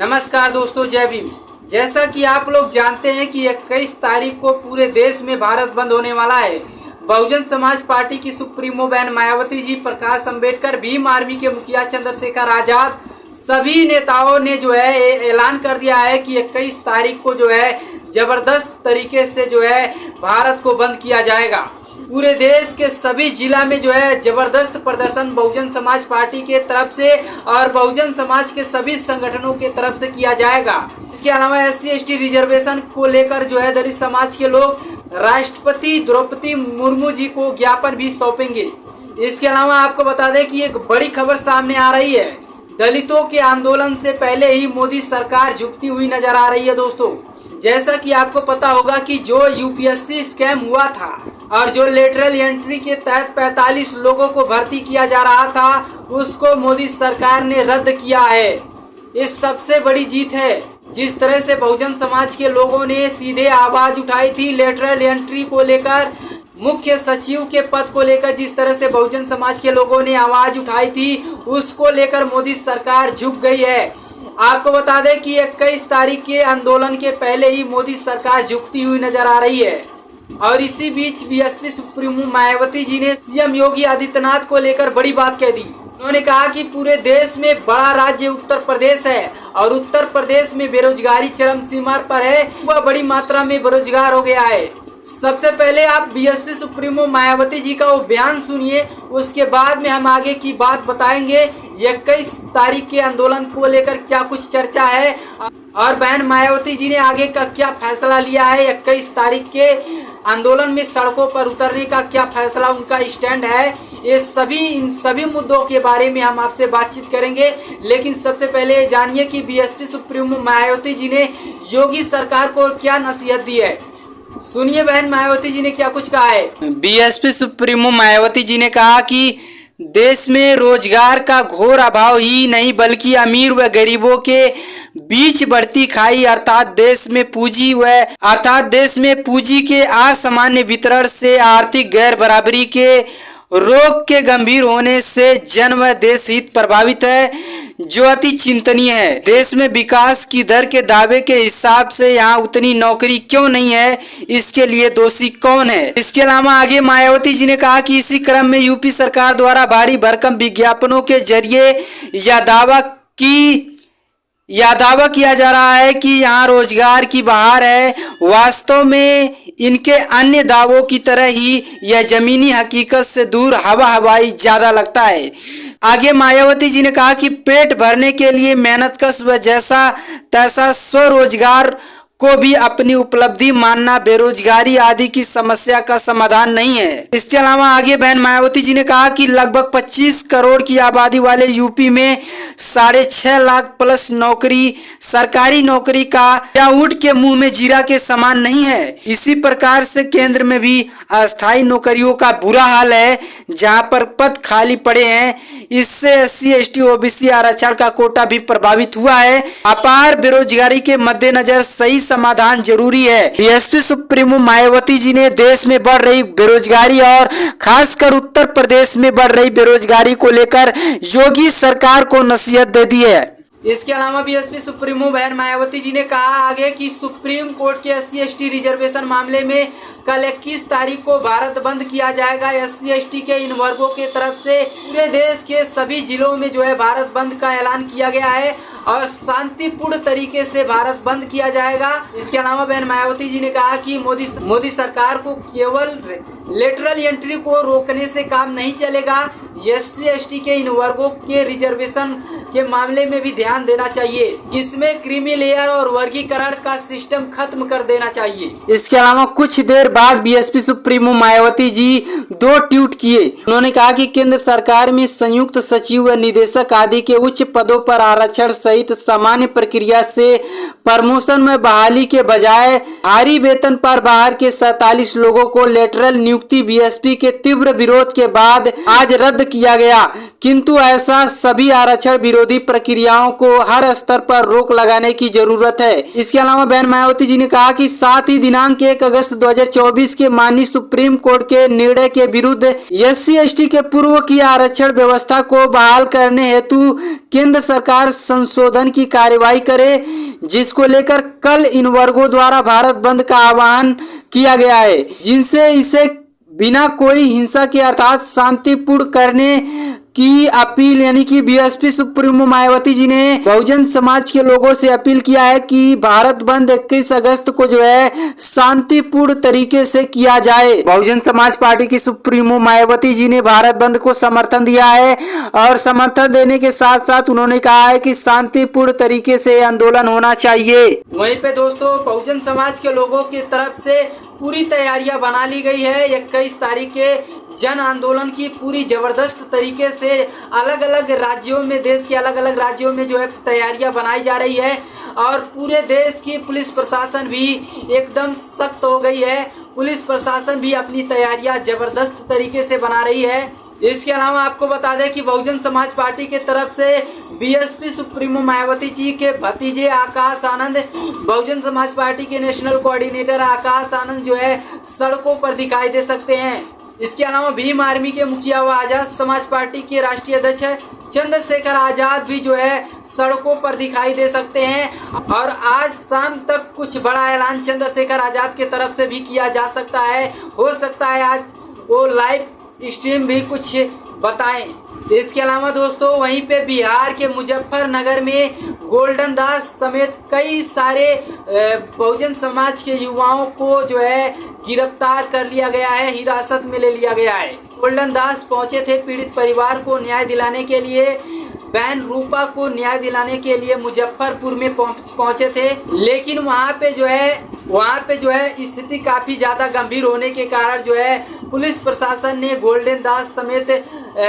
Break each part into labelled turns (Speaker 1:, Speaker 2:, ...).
Speaker 1: नमस्कार दोस्तों, जय भीम। जैसा कि आप लोग जानते हैं कि 21 तारीख को पूरे देश में भारत बंद होने वाला है। बहुजन समाज पार्टी की सुप्रीमो बहन मायावती जी, प्रकाश अंबेडकर, भीम आर्मी के मुखिया चंद्रशेखर आजाद, सभी नेताओं ने जो है ऐलान कर दिया है कि 21 तारीख को जो है जबरदस्त तरीके से जो है भारत को बंद किया जाएगा। पूरे देश के सभी जिला में जो है जबरदस्त प्रदर्शन बहुजन समाज पार्टी के तरफ से और बहुजन समाज के सभी संगठनों के तरफ से किया जाएगा। इसके अलावा SC/ST रिजर्वेशन को लेकर जो है दलित समाज के लोग राष्ट्रपति द्रौपदी मुर्मू जी को ज्ञापन भी सौंपेंगे। इसके अलावा आपको बता दें कि एक बड़ी खबर सामने आ रही है। दलितों के आंदोलन से पहले ही मोदी सरकार झुकती हुई नजर आ रही है। दोस्तों, जैसा कि आपको पता होगा कि जो UPSC स्कैम हुआ था और जो लेटरल एंट्री के तहत 45 लोगों को भर्ती किया जा रहा था, उसको मोदी सरकार ने रद्द किया है। ये सबसे बड़ी जीत है। जिस तरह से बहुजन समाज के लोगों ने सीधे आवाज उठाई थी लेटरल एंट्री को लेकर, मुख्य सचिव के पद को लेकर जिस तरह से बहुजन समाज के लोगों ने आवाज उठाई थी, उसको लेकर मोदी सरकार झुक गई है। आपको बता दें कि 21 तारीख के आंदोलन के पहले ही मोदी सरकार झुकती हुई नजर आ रही है। और इसी बीच BSP सुप्रीमो मायावती जी ने CM योगी आदित्यनाथ को लेकर बड़ी बात कह दी। उन्होंने कहा कि पूरे देश में बड़ा राज्य उत्तर प्रदेश है और उत्तर प्रदेश में बेरोजगारी चरम सीमा पर है। वह बड़ी मात्रा में बेरोजगार हो गया है। सबसे पहले आप BSP सुप्रीमो मायावती जी का वो बयान सुनिए, उसके बाद में हम आगे की बात बताएंगे। 21 तारीख के आंदोलन को लेकर क्या कुछ चर्चा है और बहन मायावती जी ने आगे का क्या फैसला लिया है। 21 तारीख के आंदोलन में सड़कों पर उतरने का क्या फैसला, उनका स्टैंड है। इन सभी मुद्दों के बारे में हम आपसे बातचीत करेंगे। लेकिन सबसे पहले जानिए कि BSP सुप्रीमो मायावती जी ने योगी सरकार को क्या नसीहत दी है। सुनिए बहन मायावती जी ने क्या कुछ कहा है। BSP सुप्रीमो मायावती जी ने कहा कि देश में रोजगार का घोर अभाव ही नहीं बल्कि अमीर व गरीबों के बीच बढ़ती खाई अर्थात देश में पूंजी के असामान्य वितरण से आर्थिक गैर बराबरी के रोग के गंभीर होने से जन व देश हित प्रभावित है, जो अति चिंतनीय है। देश में विकास की दर के दावे के हिसाब से यहाँ उतनी नौकरी क्यों नहीं है, इसके लिए दोषी कौन है। इसके अलावा आगे मायावती जी ने कहा कि इसी क्रम में यूपी सरकार द्वारा भारी भरकम विज्ञापनों के जरिए यह दावा किया जा रहा है कि यहाँ रोजगार की बहार है। वास्तव में इनके अन्य दावों की तरह ही यह जमीनी हकीकत से दूर हवाई ज्यादा लगता है। आगे मायावती जी ने कहा कि पेट भरने के लिए मेहनतकश व जैसा तैसा स्वरोजगार को भी अपनी उपलब्धि मानना बेरोजगारी आदि की समस्या का समाधान नहीं है। इसके अलावा आगे बहन मायावती जी ने कहा कि लगभग 25 करोड़ की आबादी वाले यूपी में 6.5 लाख प्लस नौकरी सरकारी नौकरी का या ऊंट के मुंह में जीरा के समान नहीं है। इसी प्रकार से केंद्र में भी अस्थायी नौकरियों का बुरा हाल है, जहां पर पद खाली पड़े हैं। इससे SC/ST OBC आरक्षण का कोटा भी प्रभावित हुआ है। अपार बेरोजगारी के मद्देनजर सही समाधान जरूरी है। BSP सुप्रीमो मायावती जी ने देश में बढ़ रही बेरोजगारी और खासकर उत्तर प्रदेश में बढ़ रही बेरोजगारी को लेकर योगी सरकार को नसीहत दे दी है। इसके अलावा BSP सुप्रीमो बहन मायावती जी ने कहा आगे कि सुप्रीम कोर्ट के SC/ST रिजर्वेशन मामले में कल 21 तारीख को भारत बंद किया जाएगा। SC/ST के इन वर्गों के तरफ से पूरे देश के सभी जिलों में जो है भारत बंद का ऐलान किया गया है और शांतिपूर्ण तरीके से भारत बंद किया जाएगा। इसके अलावा बहन मायावती जी ने कहा कि मोदी सरकार को केवल लेटरल एंट्री को रोकने से काम नहीं चलेगा। SC/ST के इन वर्गों के रिजर्वेशन के मामले में भी ध्यान देना चाहिए। इसमें क्रीमी लेयर और वर्गीकरण का सिस्टम खत्म कर देना चाहिए। इसके अलावा कुछ देर बाद BSP supremo Mayawati ji 2 tweet किए। उन्होंने कहा कि केंद्र सरकार में संयुक्त सचिव व निदेशक आदि के उच्च पदों पर आरक्षण सहित सामान्य प्रक्रिया से प्रमोशन में बहाली के बजाय भारी वेतन पर बाहर के 47 लोगों को लेटरल नियुक्ति BSP के तीव्र विरोध के बाद आज रद्द किया गया, किंतु ऐसा सभी आरक्षण विरोधी प्रक्रियाओं को हर स्तर पर रोक लगाने की जरूरत है। इसके अलावा बहन मायावती जी ने कहा कि साथ ही दिनांक 1 अगस्त 2024 के माननीय सुप्रीम कोर्ट के निर्णय के विरुद्ध SC/ST के पूर्व की आरक्षण व्यवस्था को बहाल करने हेतु केंद्र सरकार संशोधन की कार्यवाही करे, जिसको लेकर कल इन वर्गों द्वारा भारत बंद का आह्वान किया गया है, जिनसे इसे बिना कोई हिंसा के अर्थात शांतिपूर्ण करने की अपील यानी कि BSP सुप्रीमो मायावती जी ने बहुजन समाज के लोगों से अपील किया है कि भारत बंद 21 अगस्त को जो है शांतिपूर्ण तरीके से किया जाए। बहुजन समाज पार्टी की सुप्रीमो मायावती जी ने भारत बंद को समर्थन दिया है और समर्थन देने के साथ साथ उन्होंने कहा है कि शांतिपूर्ण तरीके से आंदोलन होना चाहिए। वहीं पे दोस्तों बहुजन समाज के लोगों की तरफ से पूरी तैयारियां बना ली गई है। 21 तारीख के जन आंदोलन की पूरी जबरदस्त तरीके से अलग अलग राज्यों में, देश के अलग अलग राज्यों में जो है तैयारियां बनाई जा रही है और पूरे देश की पुलिस प्रशासन भी एकदम सख्त हो गई है। पुलिस प्रशासन भी अपनी तैयारियां जबरदस्त तरीके से बना रही है। इसके अलावा आपको बता दें कि बहुजन समाज पार्टी के तरफ से BSP सुप्रीमो मायावती जी के भतीजे आकाश आनंद, बहुजन समाज पार्टी के नेशनल कोऑर्डिनेटर आकाश आनंद जो है सड़कों पर दिखाई दे सकते हैं। इसके अलावा भीम आर्मी के मुखिया व आजाद समाज पार्टी के राष्ट्रीय अध्यक्ष चंद्रशेखर आजाद भी जो है सड़कों पर दिखाई दे सकते हैं और आज शाम तक कुछ बड़ा ऐलान चंद्रशेखर आजाद की तरफ से भी किया जा सकता है। हो सकता है आज वो लाइव स्ट्रीम भी कुछ बताएं। इसके अलावा दोस्तों वहीं पे बिहार के मुजफ्फरनगर में गोल्डन दास समेत कई सारे बहुजन समाज के युवाओं को जो है गिरफ्तार कर लिया गया है, हिरासत में ले लिया गया है। गोल्डन दास पहुंचे थे पीड़ित परिवार को न्याय दिलाने के लिए, बहन रूपा को न्याय दिलाने के लिए मुजफ्फरपुर में पहुंचे थे, लेकिन वहां पे जो है स्थिति काफ़ी ज़्यादा गंभीर होने के कारण जो है पुलिस प्रशासन ने गोल्डन दास समेत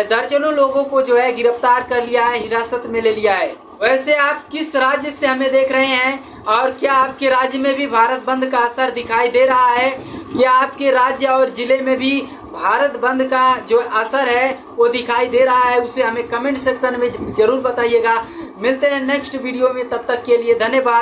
Speaker 1: दर्जनों लोगों को जो है गिरफ्तार कर लिया है, हिरासत में ले लिया है। वैसे आप किस राज्य से हमें देख रहे हैं और क्या आपके राज्य में भी भारत बंद का असर दिखाई दे रहा है? क्या आपके राज्य और जिले में भी भारत बंद का जो असर है वो दिखाई दे रहा है? उसे हमें कमेंट सेक्शन में ज़रूर बताइएगा। मिलते हैं नेक्स्ट वीडियो में, तब तक के लिए धन्यवाद।